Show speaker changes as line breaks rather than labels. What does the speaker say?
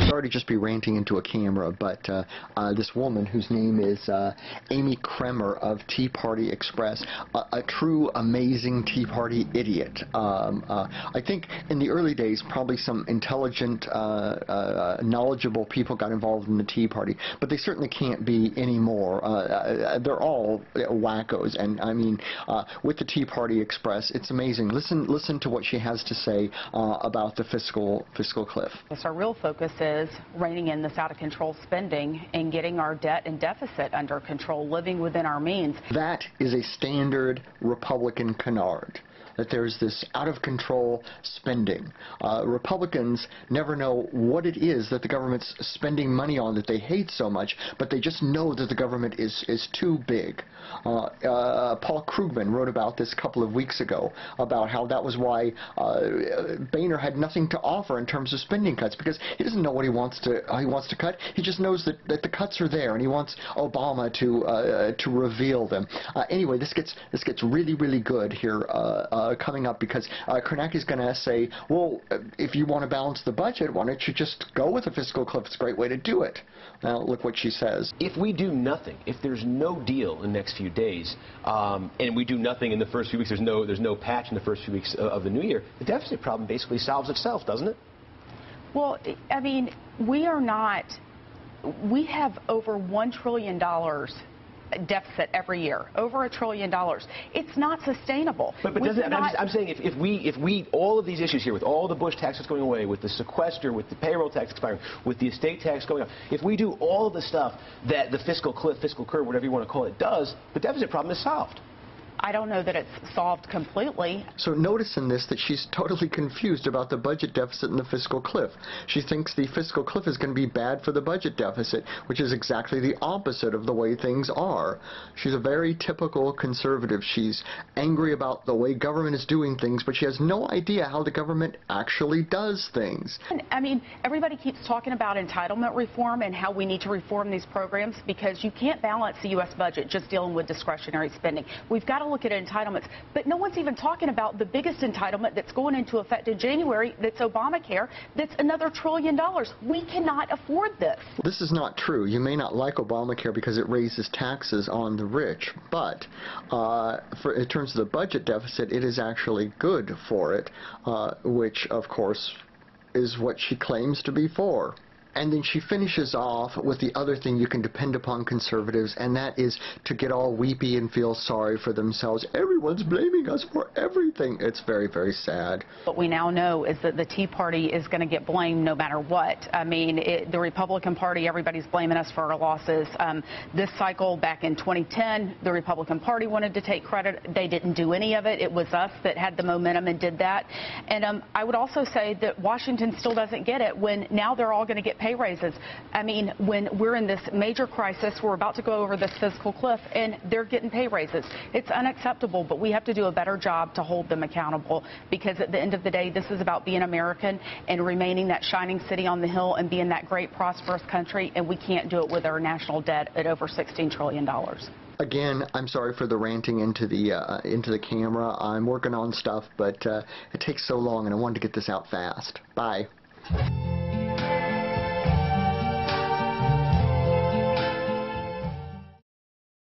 Sorry to just be ranting into a camera, but this woman whose name is Amy Kremer of Tea Party Express, a true amazing Tea Party idiot. I think in the early days probably some intelligent, knowledgeable people got involved in the Tea Party, but they certainly can't be anymore. They're all wackos, and I mean, with the Tea Party Express, it's amazing. Listen to what she has to say about the fiscal cliff.
Yes, our real focus is reining in this out-of-control spending and getting our debt and deficit under control, living within our means.
That is a standard Republican canard, that there's this out-of-control spending. Republicans never know what it is that the government's spending money on that they hate so much, but they just know that the government is too big. Paul Krugman wrote about this a couple of weeks ago, about how that was why Boehner had nothing to offer in terms of spending cuts, because he doesn't know what he wants to cut. He just knows that the cuts are there, and he wants Obama to reveal them. Anyway, this gets really, really good here coming up, because Kremer is going to say, well, if you want to balance the budget, why don't you just go with a fiscal cliff? It's a great way to do it. Now, look what she says.
If we do nothing, if there's no deal in the next few days, and we do nothing in the first few weeks, there's no patch in the first few weeks of the new year, the deficit problem basically solves itself, doesn't it?
Well, I mean, we have over $1 trillion deficit every year, over $1 trillion. It's not sustainable.
But doesn't, I'm saying if we all of these issues here, with all the Bush taxes going away, with the sequester, with the payroll tax expiring, with the estate tax going up, if we do all of the stuff that the fiscal cliff, fiscal curve, whatever you want to call it, does, the deficit problem is solved.
I don't know that it's solved completely.
So notice in this that she's totally confused about the budget deficit and the fiscal cliff. She thinks the fiscal cliff is going to be bad for the budget deficit, which is exactly the opposite of the way things are. She's a very typical conservative. She's angry about the way government is doing things, but she has no idea how the government actually does things.
I mean, everybody keeps talking about entitlement reform and how we need to reform these programs, because you can't balance the U.S. budget just dealing with discretionary spending. We've got to look at entitlements, but no one's even talking about the biggest entitlement that's going into effect in January, that's Obamacare, that's another $1 trillion. We cannot afford this.
This is not true. You may not like Obamacare because it raises taxes on the rich, but in terms of the budget deficit, it is actually good for it, which, of course, is what she claims to be for. And then she finishes off with the other thing you can depend upon conservatives, and that is to get all weepy and feel sorry for themselves. Everyone's blaming us for everything. It's very, very sad.
What we now know is that the Tea Party is going to get blamed no matter what. I mean, the Republican Party, everybody's blaming us for our losses. This cycle, back in 2010, the Republican Party wanted to take credit. They didn't do any of it. It was us that had the momentum and did that. And I would also say that Washington still doesn't get it when now they're all going to get pay raises. I mean, when we're in this major crisis, we're about to go over this fiscal cliff, and they're getting pay raises. It's unacceptable, but we have to do a better job to hold them accountable, because at the end of the day, this is about being American and remaining that shining city on the hill and being that great, prosperous country, and we can't do it with our national debt at over $16 trillion.
Again, I'm sorry for the ranting into the camera. I'm working on stuff, but it takes so long, and I wanted to get this out fast. Bye.